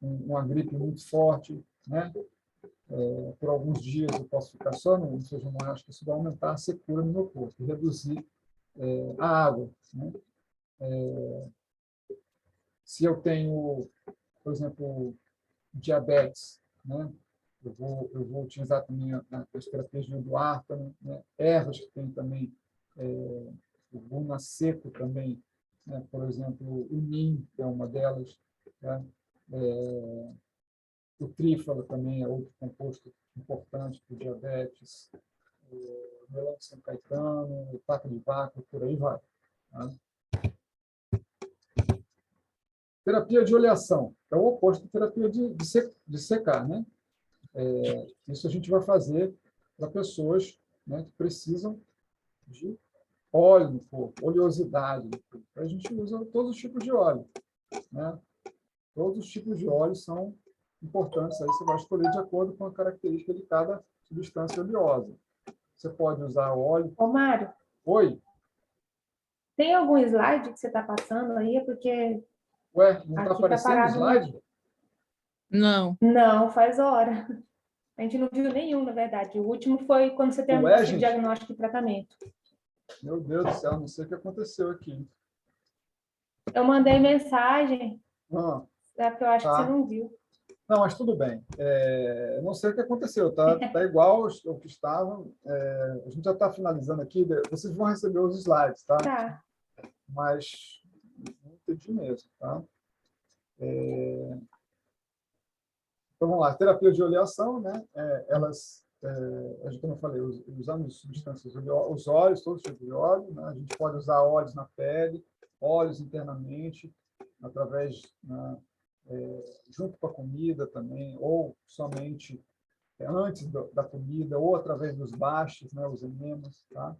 uma gripe muito forte, né? Por alguns dias eu posso ficar só no feijão molhache, que isso vai aumentar a secura no meu corpo, e reduzir a água, né? Se eu tenho, por exemplo, diabetes, né? Eu vou utilizar também as terapias de Duártano, né? Ervas que tem também, o guna seco também, né? Por exemplo, o NIM, que é uma delas, né? O trífalo também é outro composto importante para o diabetes, melão de São Caetano, taca de vaca, por aí vai. Tá? Terapia de oleação é o oposto da terapia de secar, né? Isso a gente vai fazer para pessoas, né, que precisam de óleo no corpo, oleosidade no corpo. A gente usa todos os tipos de óleo, né? Todos os tipos de óleo são importantes. Aí você vai escolher de acordo com a característica de cada substância oleosa. Você pode usar óleo. Ô, Mário, Oi? tem algum slide que você está passando aí? É porque Ué, não está aqui está aparecendo o parado. slide? Não. Não, faz hora. A gente não viu nenhum, na verdade. O último foi quando você terminou Ué, esse gente? diagnóstico e tratamento. Meu Deus do céu, não sei o que aconteceu aqui. Eu mandei mensagem, Ah, porque eu acho que você tá. não viu. Não, mas tudo bem. Não sei o que aconteceu, tá igual ao que estava. A gente já está finalizando aqui. Vocês vão receber os slides, tá? Tá. Mas não entendi mesmo, tá? Então, vamos lá. Terapia de oleação, né? Elas, como eu falei, usamos substâncias, os óleos, todos os tipos de óleo, né? A gente pode usar óleos na pele, óleos internamente, através, né, junto com a comida também, ou somente antes da comida, ou através dos bastes, né, os enemas, tá?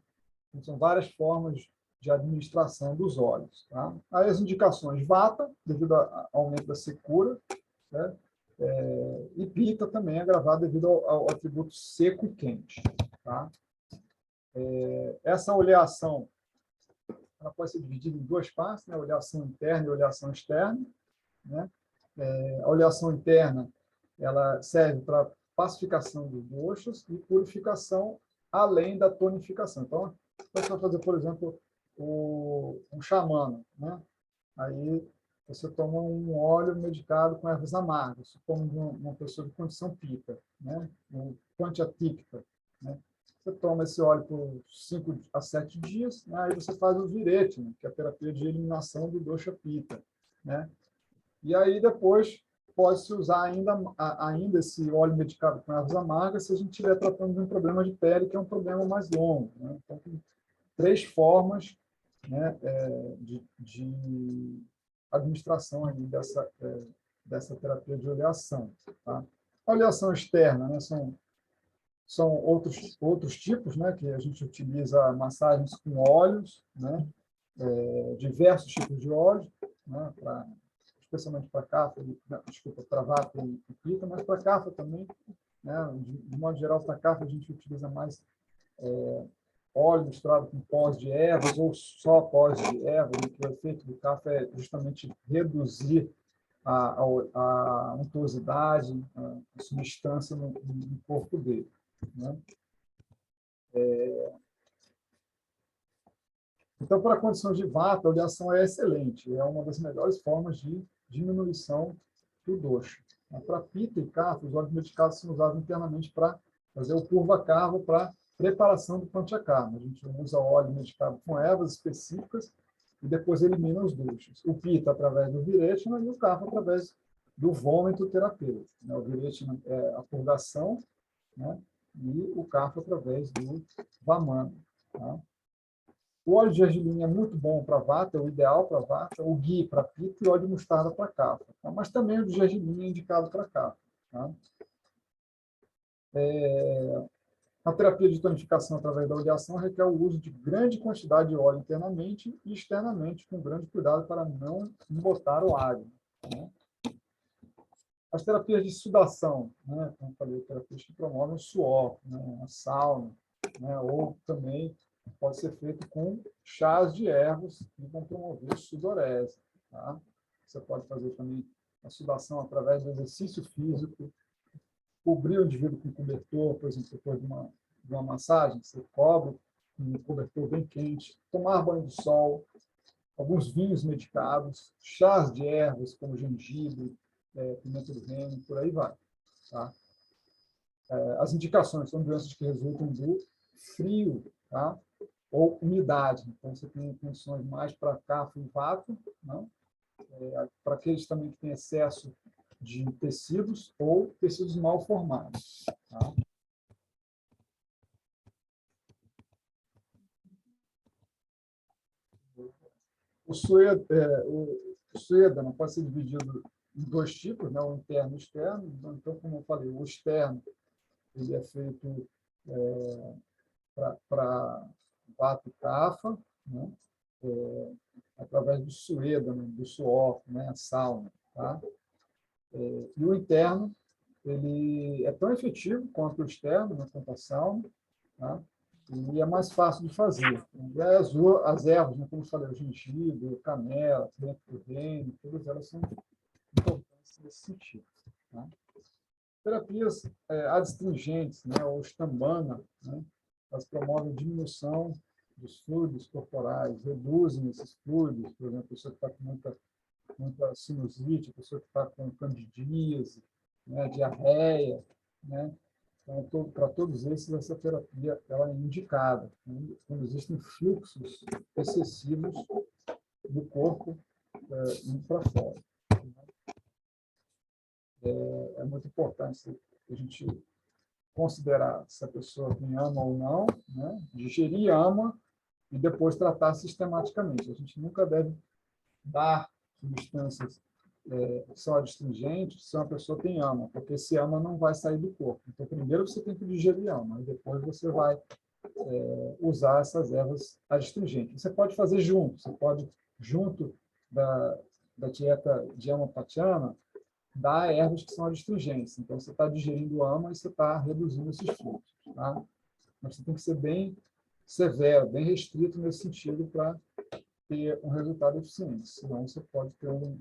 Então, são várias formas de administração dos óleos, tá? Aí as indicações, vata, devido ao aumento da secura, né? E pita também agravado devido ao atributo seco e quente, tá? Essa oleação, ela pode ser dividida em duas partes, né? Oleação interna e oleação externa, né? A oleação interna, ela serve para pacificação dos doxas e purificação além da tonificação. Então, você vai fazer, por exemplo, um xamã, né? Aí você toma um óleo medicado com ervas amargas, como de uma pessoa de condição pita, né? Um panchatípica, né? Você toma esse óleo por 5 a 7 dias, né? Aí você faz o virete, né? Que é a terapia de eliminação do dosha pita, né? E aí depois pode-se usar ainda esse óleo medicado com ervas amargas se a gente estiver tratando de um problema de pele, que é um problema mais longo, né? Então, tem 3 formas, né, de administração ali dessa terapia de oleação. Tá? A oleação externa, né, são outros tipos, né, que a gente utiliza massagens com óleos, né, diversos tipos de óleo, né, especialmente para cafa, desculpa, para vata e pita, mas para cafa também, né, de modo geral, para cafa a gente utiliza mais óleo misturado com pós de ervas ou só pós de ervas, que o efeito do café é justamente reduzir a untuosidade, a substância no corpo dele, né? Então, para condições de vata, a oleação é excelente, é uma das melhores formas de diminuição do dosha. Para pita e kapha, os óleos medicados são usados internamente para fazer o purva karma, para preparação do panchakarma. A gente usa óleo medicado com ervas específicas e depois elimina os doshas. O pita através do virechana e o kapha através do vômito terapêutico. O virechana é a purgação, né? E o kapha através do vamana. Tá? O óleo de gergelim é muito bom para vata, é o ideal para vata, o ghee para pita e o óleo de mostarda para kapha. Tá? Mas também o de gergelim é indicado para kapha. Tá? A terapia de tonificação através da oleação requer o uso de grande quantidade de óleo internamente e externamente, com grande cuidado para não embotar o água, né? As terapias de sudação, né? Como eu falei, terapias que promovem o suor, né? A sauna, né? Ou também pode ser feito com chás de ervas que vão promover sudorese, tá? Você pode fazer também a sudação através do exercício físico, cobrir o indivíduo com cobertor, por exemplo, depois de uma massagem, você cobre com um cobertor bem quente, tomar banho de sol, alguns vinhos medicados, chás de ervas como gengibre, pimenta do reino, por aí vai. Tá? As indicações são doenças que resultam do frio, tá? Ou umidade. Então, você tem condições mais para cafo e vato, né? Para aqueles também que têm excesso de tecidos ou tecidos mal formados. Tá? O suédano pode ser dividido em dois tipos, né? O interno e o externo. Então, como eu falei, o externo ele é feito para vato e cafa, né? Através do suédano, do suor, né? A sauna. Tá? E o interno ele é tão efetivo quanto o externo, na quanto a sauna, tá? E é mais fácil de fazer. E as ervas, né, como eu falei, o gengibre, canela, pimenta do reino, todas elas são importantes nesse sentido. Tá? Terapias adstringentes, né, ou estambana, né, elas promovem diminuição dos fluidos corporais, reduzem esses fluidos, por exemplo, a pessoa que está com muita sinusite, a pessoa que está com candidíase, né, diarreia, né? Então, para todos esses, essa terapia ela é indicada, né? Quando existem fluxos excessivos do corpo indo para fora. É muito importante a gente considerar se a pessoa tem ama ou não, né? Digerir ama e depois tratar sistematicamente. A gente nunca deve dar substâncias que são adstringentes se uma pessoa tem ama, porque esse ama não vai sair do corpo. Então, primeiro você tem que digerir ama, e depois você vai usar essas ervas adstringentes. Você pode fazer junto, você pode, junto da dieta de ama pachana, dar ervas que são adstringentes. Então, você está digerindo ama e você está reduzindo esses fluxos. Tá? Mas você tem que ser bem severo, bem restrito nesse sentido para ter um resultado eficiente. Senão, você pode ter um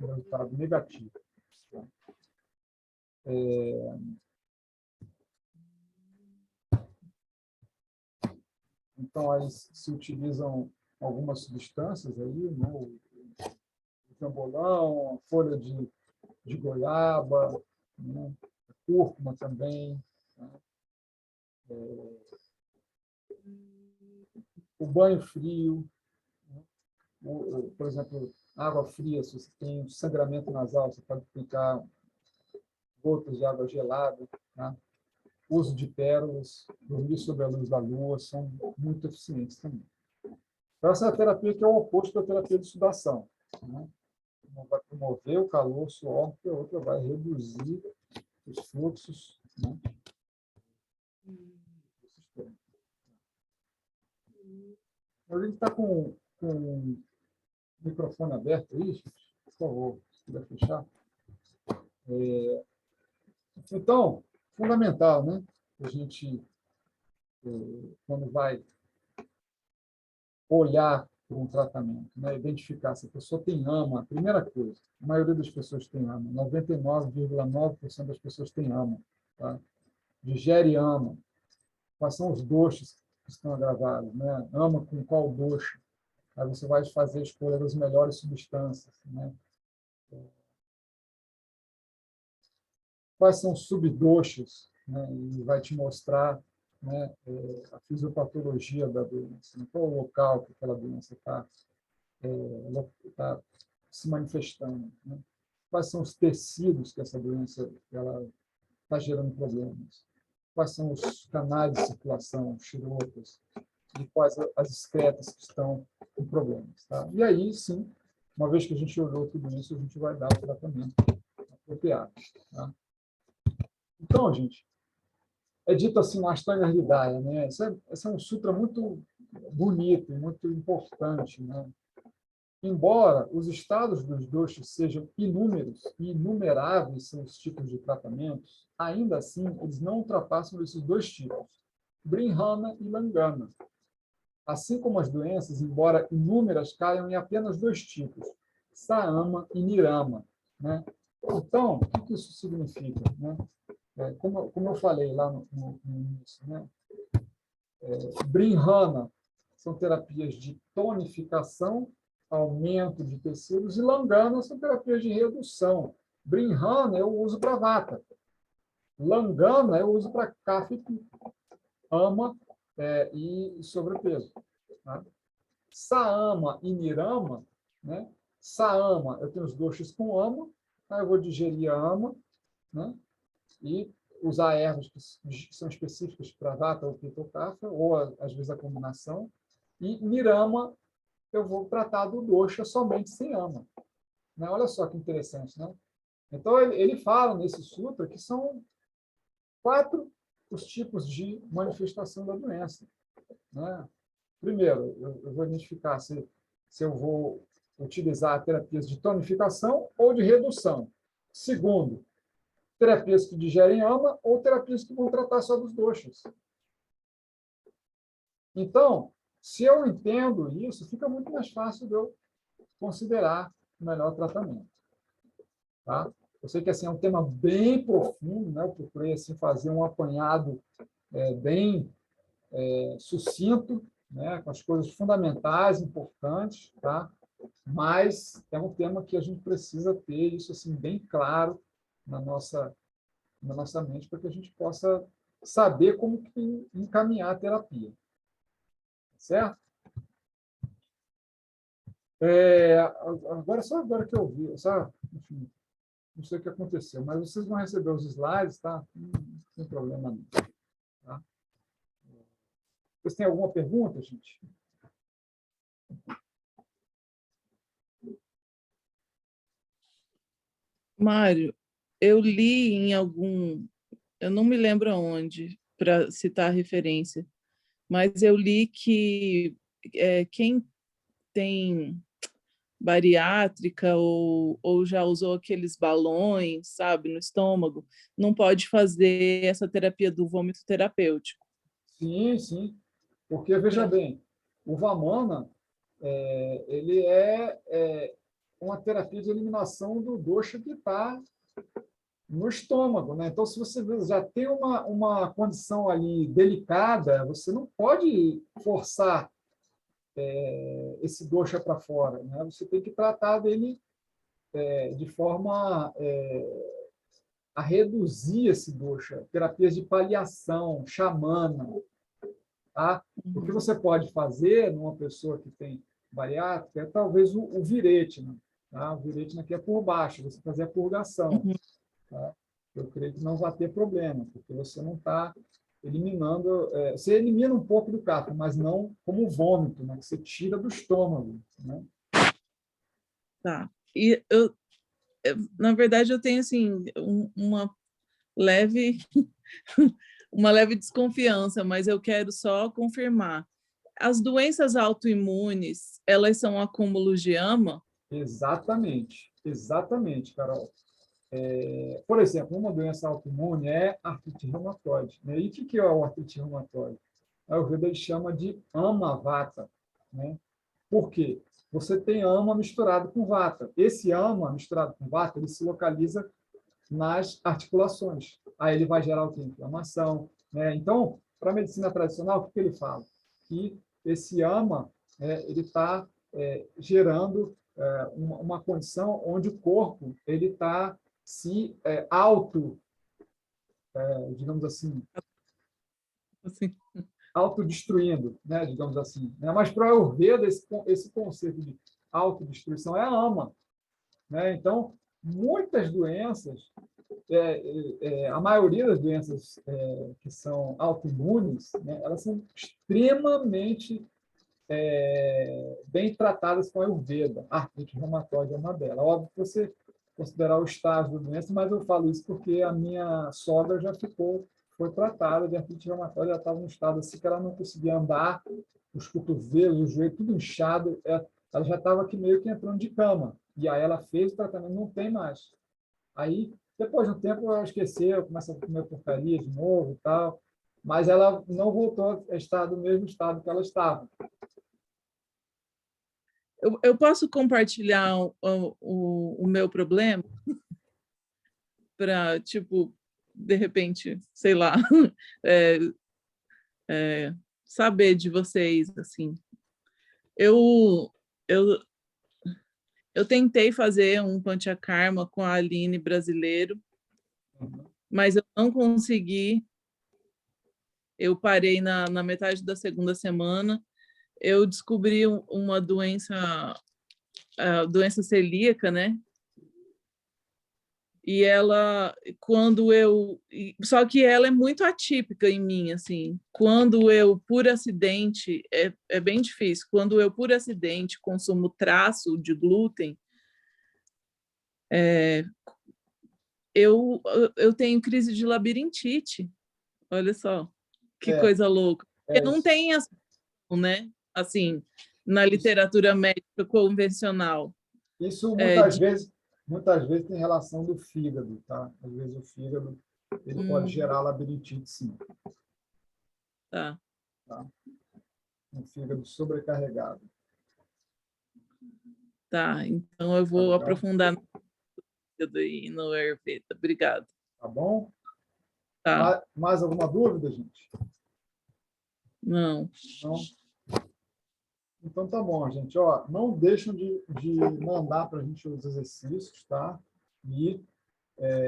resultado negativo. Tá? Então, aí se utilizam algumas substâncias aí, né? O jambolão, a folha de goiaba, né? A cúrcuma também, né? O banho frio, né? Por exemplo, água fria, se você tem um sangramento nasal, você pode aplicar gotas de água gelada, tá? Uso de pérolas, dormir sob a luz da lua, são muito eficientes também. Então, essa é a terapia que é o oposto da terapia de sudação, né? Uma vai promover o calor, o suor, e a outra vai reduzir os fluxos, né, do sistema. A gente está com o microfone aberto aí, gente? Por favor, se puder fechar. Então, fundamental, né? A gente, quando vai olhar para um tratamento, né? Identificar se a pessoa tem ama, a primeira coisa, a maioria das pessoas tem ama, 99,9% das pessoas tem ama, tá? Digere ama. Quais são os doshas que estão agravados, né? Ama com qual dosha? Aí você vai fazer a escolha das melhores substâncias, né? Quais são os subdoshas, né? E vai te mostrar, né, a fisiopatologia da doença, né? Qual o local que aquela doença está se manifestando, né? Quais são os tecidos que essa doença está gerando problemas? Quais são os canais de circulação, chirotas, e quais as excretas que estão com problemas. Tá? E aí, sim, uma vez que a gente olhou tudo isso, a gente vai dar o tratamento apropriado. Tá? Então, gente, é dito assim no Ashtanga Hridaya, né? Esse é um sutra muito bonito e muito importante, né? Embora os estados dos doshas sejam inúmeros e inumeráveis são os tipos de tratamentos, ainda assim eles não ultrapassam esses dois tipos, Brihana e Langana. Assim como as doenças, embora inúmeras, caiam em apenas dois tipos, Saama e Nirama, né? Então, o que isso significa, né? Como eu falei lá no início, né? Brihana são terapias de tonificação, aumento de tecidos, e Langana são terapias de redução. Brihana eu uso para vata. Langana eu uso para kapha e pitta, ama e sobrepeso. Tá? Saama e Nirama, né? Saama, eu tenho os doshas com ama, aí eu vou digerir a ama, né? E usar ervas que são específicas para vata ou pitta ou kapha, ou às vezes a combinação. E Nirama, eu vou tratar do dosha somente sem ama. Né? Olha só que interessante, né? Então, ele fala nesse sutra que são 4 os tipos de manifestação da doença. Né? Primeiro, eu vou identificar se eu vou utilizar terapias de tonificação ou de redução. Segundo, terapias que digerem ama ou terapias que vão tratar só dos doshas. Então, se eu entendo isso, fica muito mais fácil de eu considerar o melhor tratamento. Tá? Eu sei que assim, é um tema bem profundo, né? Eu procurei assim, fazer um apanhado bem sucinto, né? Com as coisas fundamentais, importantes, tá? Mas é um tema que a gente precisa ter isso assim, bem claro na nossa mente, para que a gente possa saber como que encaminhar a terapia. Certo? Agora, só agora que eu vi, enfim, não sei o que aconteceu, mas vocês vão receber os slides, tá? Não tem problema não. Tá? Vocês têm alguma pergunta, gente? Mário, eu li em algum, eu não me lembro aonde, para citar a referência, mas eu li que quem tem bariátrica ou já usou aqueles balões, sabe, no estômago, não pode fazer essa terapia do vômito terapêutico. Sim, sim. Porque, veja bem, o Vamana, ele é uma terapia de eliminação do dosha que está no estômago, né? Então, se você já tem uma condição ali delicada, você não pode forçar esse dosha para fora, né? Você tem que tratar dele de forma a reduzir esse dosha, terapias de paliação, xamana, tá? O que você pode fazer numa pessoa que tem bariátrica é talvez o viretina, tá? O viretina aqui é por baixo, você fazer a purgação, tá? Eu creio que não vai ter problema, porque você não está eliminando, você elimina um pouco do kapha, mas não como vômito, né? Que você tira do estômago, né? Tá. E na verdade, eu tenho assim uma leve uma leve desconfiança, mas eu quero só confirmar. As doenças autoimunes, elas são acúmulos de ama? Exatamente, exatamente, Carol. Por exemplo, uma doença autoimune é artrite reumatoide, né? E o que é o artrite reumatoide? A Ayurveda chama de ama-vata, né? Por quê? Você tem ama misturado com vata. Esse ama misturado com vata, ele se localiza nas articulações. Aí ele vai gerar o quê? Inflamação, né? Então, para a medicina tradicional, o que ele fala? Que esse ama, ele está gerando uma condição onde o corpo ele está se digamos Assim. autodestruindo, né? Digamos assim. Né? Mas para a Ayurveda, esse conceito de autodestruição é a ama. Né? Então, muitas doenças, a maioria das doenças que são autoimunes, né? Elas são extremamente bem tratadas com a Ayurveda. A artrite reumatoide é uma delas. Óbvio que você considerar o estágio da doença, mas eu falo isso porque a minha sogra já ficou foi tratada de artrite reumatoide, ela estava num estado assim que ela não conseguia andar, os cotovelos, o joelho, tudo inchado, ela já estava aqui meio que entrando de cama. E aí ela fez o tratamento, não tem mais. Aí, depois de um tempo, ela esqueceu, começa a comer porcaria de novo e tal, mas ela não voltou a estar no mesmo estado que ela estava. Eu posso compartilhar o meu problema para, tipo, de repente, sei lá, é, saber de vocês, assim. Eu, eu, eu tentei fazer um Panchakarma com a Aline brasileiro, mas eu não consegui. Eu parei na metade da segunda semana. Eu descobri uma doença, a doença celíaca, né? E ela, só que ela é muito atípica em mim, assim. Quando eu, por acidente, é bem difícil. Quando eu, por acidente, consumo traço de glúten, é, eu tenho crise de labirintite. Olha só, que É, coisa louca. Porque não isso. tem, assim, assim, na literatura médica convencional. Isso É, muitas vezes tem relação do fígado, tá? Às vezes o fígado ele pode gerar labirintite, sim, tá. tá? Um fígado sobrecarregado, Tá, então eu tá vou legal? aprofundar no Ayurveda. Obrigada. Tá bom? Tá, Mais alguma dúvida, gente? não. Não? Então tá bom, gente. Ó, não deixam de mandar para a gente os exercícios, tá? E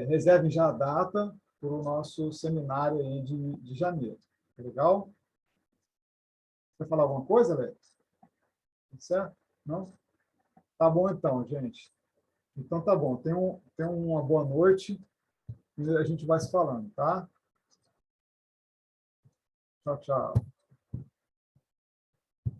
reservem já a data para o nosso seminário aí de janeiro. Tá legal? Quer falar alguma coisa, Alex? Tudo certo? Não? Tá bom então, gente. Então tá bom. Tenham uma boa noite e a gente vai se falando, tá? Tchau, tchau.